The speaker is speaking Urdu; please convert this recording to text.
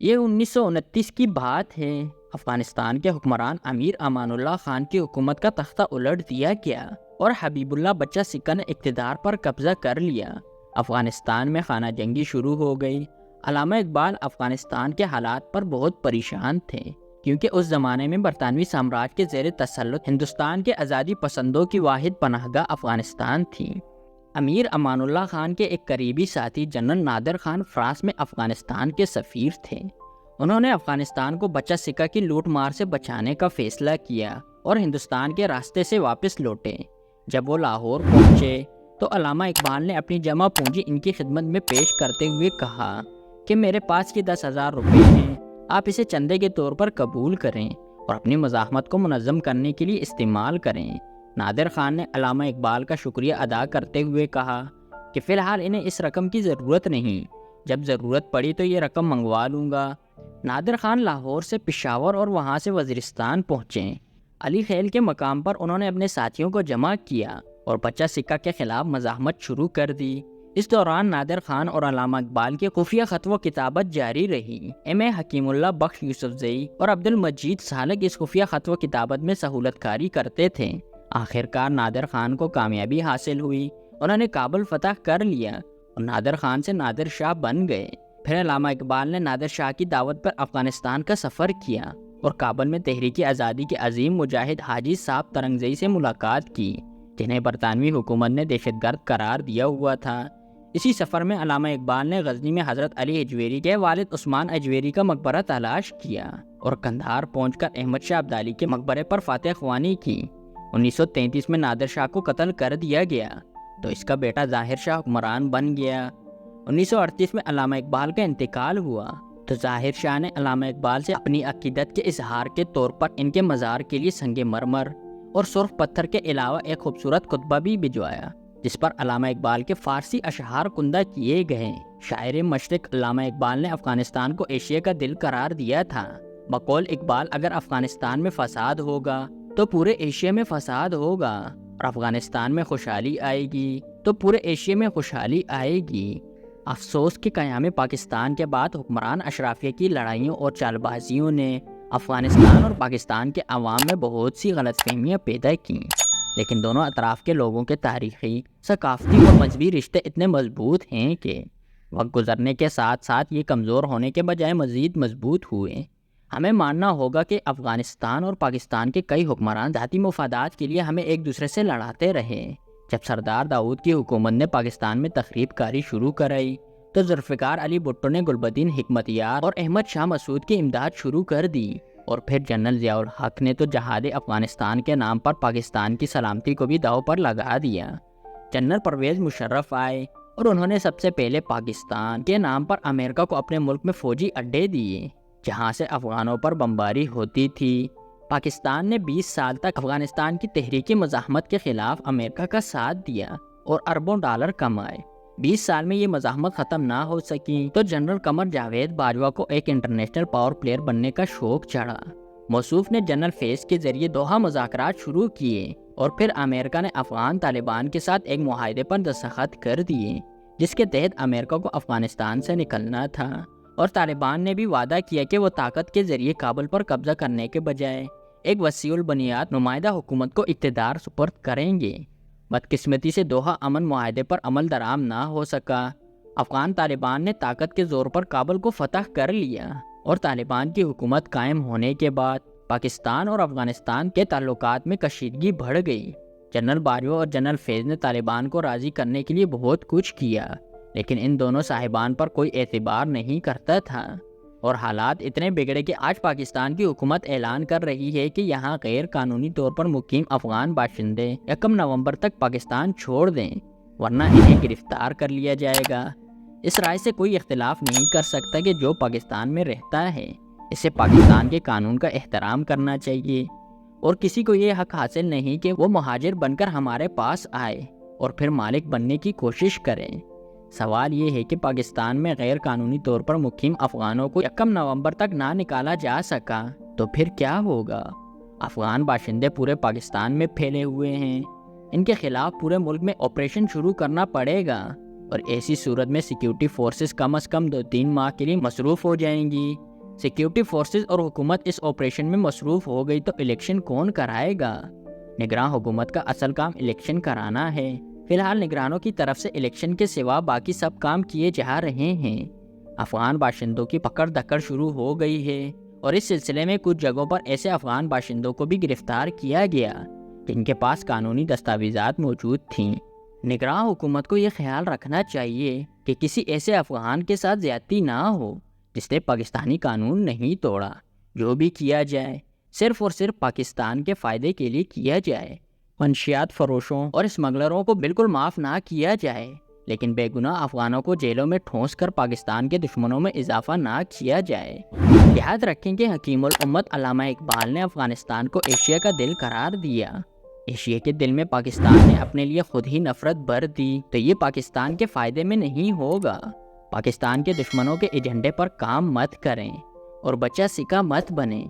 یہ 1929 کی بات ہے۔ افغانستان کے حکمران امیر امان اللہ خان کی حکومت کا تختہ الٹ دیا گیا اور حبیب اللہ بچہ سکہ نے اقتدار پر قبضہ کر لیا۔ افغانستان میں خانہ جنگی شروع ہو گئی۔ علامہ اقبال افغانستان کے حالات پر بہت پریشان تھے، کیونکہ اس زمانے میں برطانوی سامراج کے زیر تسلط ہندوستان کے آزادی پسندوں کی واحد پناہ گاہ افغانستان تھی۔ امیر امان اللہ خان کے ایک قریبی ساتھی جنرل نادر خان فرانس میں افغانستان کے سفیر تھے۔ انہوں نے افغانستان کو بچہ سکہ کی لوٹ مار سے بچانے کا فیصلہ کیا اور ہندوستان کے راستے سے واپس لوٹے۔ جب وہ لاہور پہنچے تو علامہ اقبال نے اپنی جمع پونجی ان کی خدمت میں پیش کرتے ہوئے کہا کہ میرے پاس یہ 10,000 روپے ہیں، آپ اسے چندے کے طور پر قبول کریں اور اپنی مزاحمت کو منظم کرنے کے لیے استعمال کریں۔ نادر خان نے علامہ اقبال کا شکریہ ادا کرتے ہوئے کہا کہ فی الحال انہیں اس رقم کی ضرورت نہیں، جب ضرورت پڑی تو یہ رقم منگوا لوں گا۔ نادر خان لاہور سے پشاور اور وہاں سے وزیرستان پہنچے۔ علی خیل کے مقام پر انہوں نے اپنے ساتھیوں کو جمع کیا اور بچہ سکہ کے خلاف مزاحمت شروع کر دی۔ اس دوران نادر خان اور علامہ اقبال کی خفیہ خط و کتابت جاری رہی۔ ایم اے حکیم اللہ بخش یوسفزئی اور عبد المجید سالک اس خفیہ خط و کتابت میں سہولت کاری کرتے تھے۔ آخرکار نادر خان کو کامیابی حاصل ہوئی، انہوں نے کابل فتح کر لیا اور نادر خان سے نادر شاہ بن گئے۔ پھر علامہ اقبال نے نادر شاہ کی دعوت پر افغانستان کا سفر کیا اور کابل میں تحریک آزادی کے عظیم مجاہد حاجی صاحب ترنگزئی سے ملاقات کی، جنہیں برطانوی حکومت نے دہشت گرد قرار دیا ہوا تھا۔ اسی سفر میں علامہ اقبال نے غزنی میں حضرت علی اجویری کے والد عثمان اجویری کا مقبرہ تلاش کیا اور قندھار پہنچ کر احمد شاہ ابدالی کے مقبرے پر فاتح خوانی کی۔ 1933 میں نادر شاہ کو قتل کر دیا گیا تو اس کا بیٹا ظاہر شاہ حکمران بن گیا۔ 1938 میں علامہ اقبال کا انتقال ہوا تو ظاہر شاہ نے علامہ اقبال سے اپنی عقیدت کے اظہار کے طور پر ان کے مزار کے لیے سنگ مرمر اور سرخ پتھر کے علاوہ ایک خوبصورت خطبہ بھی بھجوایا، جس پر علامہ اقبال کے فارسی اشعار کندہ کیے گئے۔ شاعر مشرق علامہ اقبال نے افغانستان کو ایشیا کا دل قرار دیا تھا۔ بقول اقبال اگر افغانستان میں فساد ہوگا تو پورے ایشیا میں فساد ہوگا، اور افغانستان میں خوشحالی آئے گی تو پورے ایشیا میں خوشحالی آئے گی۔ افسوس کہ قیام پاکستان کے بعد حکمران اشرافیہ کی لڑائیوں اور چال بازیوں نے افغانستان اور پاکستان کے عوام میں بہت سی غلط فہمیاں پیدا کیں، لیکن دونوں اطراف کے لوگوں کے تاریخی، ثقافتی اور مذہبی رشتے اتنے مضبوط ہیں کہ وقت گزرنے کے ساتھ ساتھ یہ کمزور ہونے کے بجائے مزید مضبوط ہوئے۔ ہمیں ماننا ہوگا کہ افغانستان اور پاکستان کے کئی حکمران ذاتی مفادات کے لیے ہمیں ایک دوسرے سے لڑاتے رہے۔ جب سردار داؤد کی حکومت نے پاکستان میں تخریب کاری شروع کرائی تو ذوالفقار علی بھٹو نے گلبدین حکمتیار اور احمد شاہ مسعود کی امداد شروع کر دی، اور پھر جنرل ضیاء الحق نے تو جہاد افغانستان کے نام پر پاکستان کی سلامتی کو بھی داؤ پر لگا دیا۔ جنرل پرویز مشرف آئے اور انہوں نے سب سے پہلے پاکستان کے نام پر امریکہ کو اپنے ملک میں فوجی اڈے دیے، جہاں سے افغانوں پر بمباری ہوتی تھی۔ پاکستان نے 20 سال تک افغانستان کی تحریکی مزاحمت کے خلاف امریکہ کا ساتھ دیا اور اربوں ڈالر کمائے۔ 20 سال میں یہ مزاحمت ختم نہ ہو سکی تو جنرل قمر جاوید باجوہ کو ایک انٹرنیشنل پاور پلیئر بننے کا شوق چڑھا۔ موصوف نے جنرل فیض کے ذریعے دوحہ مذاکرات شروع کیے اور پھر امریکہ نے افغان طالبان کے ساتھ ایک معاہدے پر دستخط کر دیے، جس کے تحت امریکہ کو افغانستان سے نکلنا تھا، اور طالبان نے بھی وعدہ کیا کہ وہ طاقت کے ذریعے کابل پر قبضہ کرنے کے بجائے ایک وسیع البنیاد نمائندہ حکومت کو اقتدار سپرد کریں گے۔ بدقسمتی سے دوحہ امن معاہدے پر عمل درآمد نہ ہو سکا۔ افغان طالبان نے طاقت کے زور پر کابل کو فتح کر لیا، اور طالبان کی حکومت قائم ہونے کے بعد پاکستان اور افغانستان کے تعلقات میں کشیدگی بڑھ گئی۔ جنرل باجوہ اور جنرل فیض نے طالبان کو راضی کرنے کے لیے بہت کچھ کیا، لیکن ان دونوں صاحبان پر کوئی اعتبار نہیں کرتا تھا، اور حالات اتنے بگڑے کہ آج پاکستان کی حکومت اعلان کر رہی ہے کہ یہاں غیر قانونی طور پر مقیم افغان باشندے 1 نومبر تک پاکستان چھوڑ دیں، ورنہ انہیں گرفتار کر لیا جائے گا۔ اس رائے سے کوئی اختلاف نہیں کر سکتا کہ جو پاکستان میں رہتا ہے اسے پاکستان کے قانون کا احترام کرنا چاہیے، اور کسی کو یہ حق حاصل نہیں کہ وہ مہاجر بن کر ہمارے پاس آئے اور پھر مالک بننے کی کوشش کریں۔ سوال یہ ہے کہ پاکستان میں غیر قانونی طور پر مقیم افغانوں کو 1 نومبر تک نہ نکالا جا سکا تو پھر کیا ہوگا؟ افغان باشندے پورے پاکستان میں پھیلے ہوئے ہیں، ان کے خلاف پورے ملک میں آپریشن شروع کرنا پڑے گا، اور ایسی صورت میں سیکیورٹی فورسز کم از کم 2-3 ماہ کے لیے مصروف ہو جائیں گی۔ سیکیورٹی فورسز اور حکومت اس آپریشن میں مصروف ہو گئی تو الیکشن کون کرائے گا؟ نگراں حکومت کا اصل کام الیکشن کرانا ہے۔ فی الحال نگرانوں کی طرف سے الیکشن کے سوا باقی سب کام کیے جا رہے ہیں۔ افغان باشندوں کی پکڑ دھکڑ شروع ہو گئی ہے اور اس سلسلے میں کچھ جگہوں پر ایسے افغان باشندوں کو بھی گرفتار کیا گیا جن کے پاس قانونی دستاویزات موجود تھیں۔ نگراں حکومت کو یہ خیال رکھنا چاہیے کہ کسی ایسے افغان کے ساتھ زیادتی نہ ہو جس نے پاکستانی قانون نہیں توڑا۔ جو بھی کیا جائے صرف اور صرف پاکستان کے فائدے کے لیے کیا جائے۔ منشیات فروشوں اور اسمگلروں کو بالکل معاف نہ کیا جائے، لیکن بے گناہ افغانوں کو جیلوں میں ٹھونس کر پاکستان کے دشمنوں میں اضافہ نہ کیا جائے۔ یاد رکھیں کہ حکیم الامت علامہ اقبال نے افغانستان کو ایشیا کا دل قرار دیا۔ ایشیا کے دل میں پاکستان نے اپنے لیے خود ہی نفرت بھر دی تو یہ پاکستان کے فائدے میں نہیں ہوگا۔ پاکستان کے دشمنوں کے ایجنڈے پر کام مت کریں اور بچہ سکہ مت بنیں۔